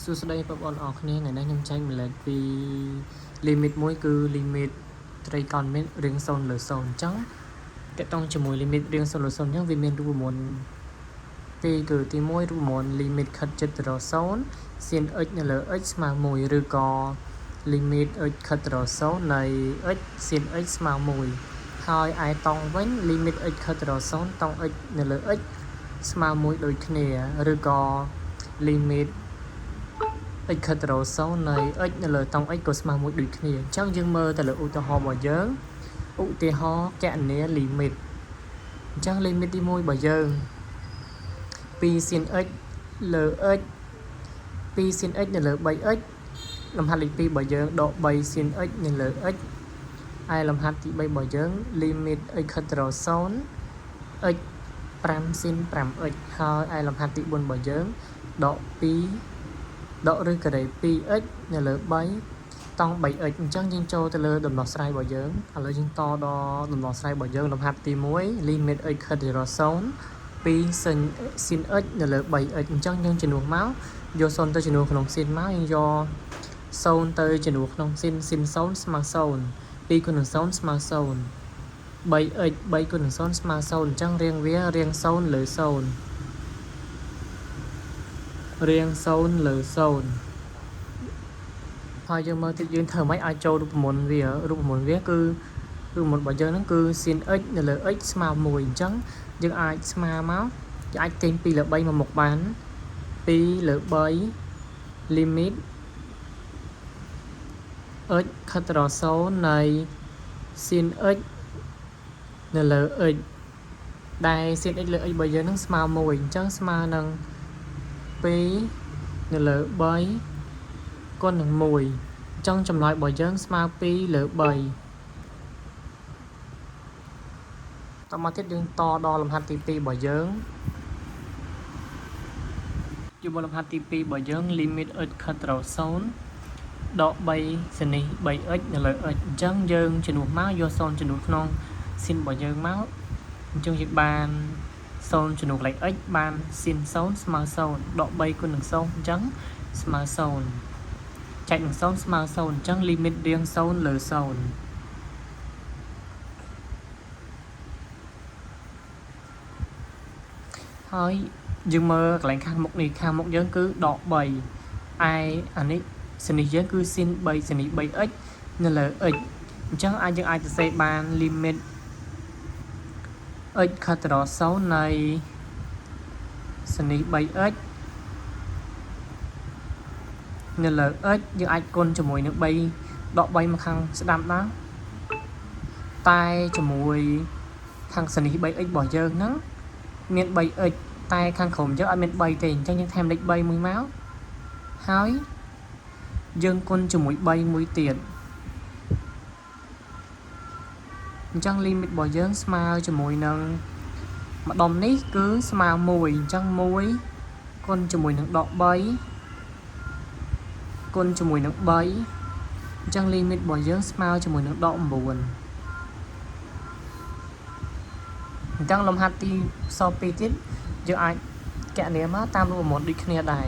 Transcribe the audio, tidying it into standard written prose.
សួស្តីបងប្អូនអរគ្នាថ្ងៃនេះខ្ញុំចែកម្លែកពី limit មួយគឺ limit ត្រីកោណមានរៀង0លើ0អញ្ចឹងតកតងជាមួយ limit រៀង0លើ0អញ្ចឹងវាមានរូបមន្តពីរគឺទី1រូបមន្ត limit ខិតជិតទៅរក0 sin x នៅលើ x ស្មើ1ឬក៏ limit x ខិតទៅរក0នៃ x sin x ស្មើ1ហើយឯតង់វិញ limit x ខិតទៅរក0តង់ x នៅលើ x ស្មើ1ដូចគ្នាឬក៏ limit x ខិតទៅរក0នៃ x នៅលើតង់ x ក៏ស្មើ1ដូចគ្នាអញ្ចឹងយើងមើលទៅលើឧទាហរណ៍របស់យើងឧទាហរណ៍គណនា limit អញ្ចឹង limit ទី1របស់យើង2 sin x លើ x 2 sin x នៅលើ 3x លំហាត់លេខ2របស់យើងដក3 sin x នៅលើ x ឯលំហាត់ទី3របស់យើង limit x ខិតទៅរក0 x 5 sin 5x ហើយឯលំហាត់ទី4របស់យើងដក2ដកឬការ៉េ 2x នៅលើ3តង់ 3x អញ្ចឹងយើងចូលទៅលើដំណោះស្រាយរបស់យើងឥឡូវយើងតដល់ដំណោះស្រាយរបស់យើងលំហាត់ទី1 limit x ខិតទៅរក0 2 sin x នៅលើ 3x អញ្ចឹងយើងជំនួសមកយក0ទៅជំនួសក្នុង sin មកយើងយក0ទៅជំនួសក្នុង sin 0ស្មើ0 2 គុណនឹង0ស្មើ0 3x 3គុណនឹង0ស្មើ0អញ្ចឹងរៀងវារៀង0លើ0រៀង0លើ0ហើយយើងមើលទៀតយើងធ្វើម៉េចឲ្យចូលរូបមន្តវាគឺរូបមន្តរបស់យើងហ្នឹងគឺ sin x នៅលើ x ស្មើ1អញ្ចឹងយើងអាចស្មើមកយើងអាចទាញ2លើ3មកមុខបាន2លើ3 limit x ខិតទៅរក0នៃ sin x នៅលើ x ដែល sin x លើ x របស់យើងហ្នឹងស្មើ1អញ្ចឹងស្មើនឹង2នៅលើ3គុណនឹង1អញ្ចឹងចម្លើយរបស់យើងស្មើ2លើ3តមកទៀតយើងតដល់លំហាត់ទី2របស់យើងយកមកលំហាត់ទី2របស់យើង limit x ខិតទៅរក0ដក3សនី 3x នៅលើ x អញ្ចឹងយើងជំនួសមកយក0ជំនួសក្នុង sin របស់យើងមកអញ្ចឹងយើងបាន0ជំនួសកន្លែង x បាន sin 0ស្មើ0ដក3គុណនឹង0អញ្ចឹងស្មើ0ចែកនឹង0ស្មើ0អញ្ចឹង limit រៀង0លើ0ហើយយើងមើលកន្លែងខាងមុខនេះខាងមុខយើងគឺដក3ឯអានេះសនីយើងគឺ sin 3សនី 3x នៅលើ x អញ្ចឹងយើងអាចសរសេរបាន limit x ខិតទៅរក0នៃសនី 3x នៅលើ x យើងអាចគុណជាមួយនឹង3ដក3មកខាងស្ដាំដែរតែជាមួយខាងសនី 3x របស់យើងហ្នឹងមាន 3x តែខាងក្រោមយើងអត់មាន3ទេអញ្ចឹងយើងថែមលេខ3មួយមកហើយយើងគុណជាមួយ3មួយទៀតអញ្ចឹង limit របស់យើងស្មើជាមួយនឹងម្ដុំនេះគឺស្មើ1អញ្ចឹង1គុណជាមួយនឹងដក3គុណជាមួយនឹង3អញ្ចឹង limit របស់យើងស្មើជាមួយនឹងដក9អញ្ចឹងលំហាត់ទីស2ទៀតយើងអាចគណនាមកតាមរូបមន្តដូចគ្នាដែរ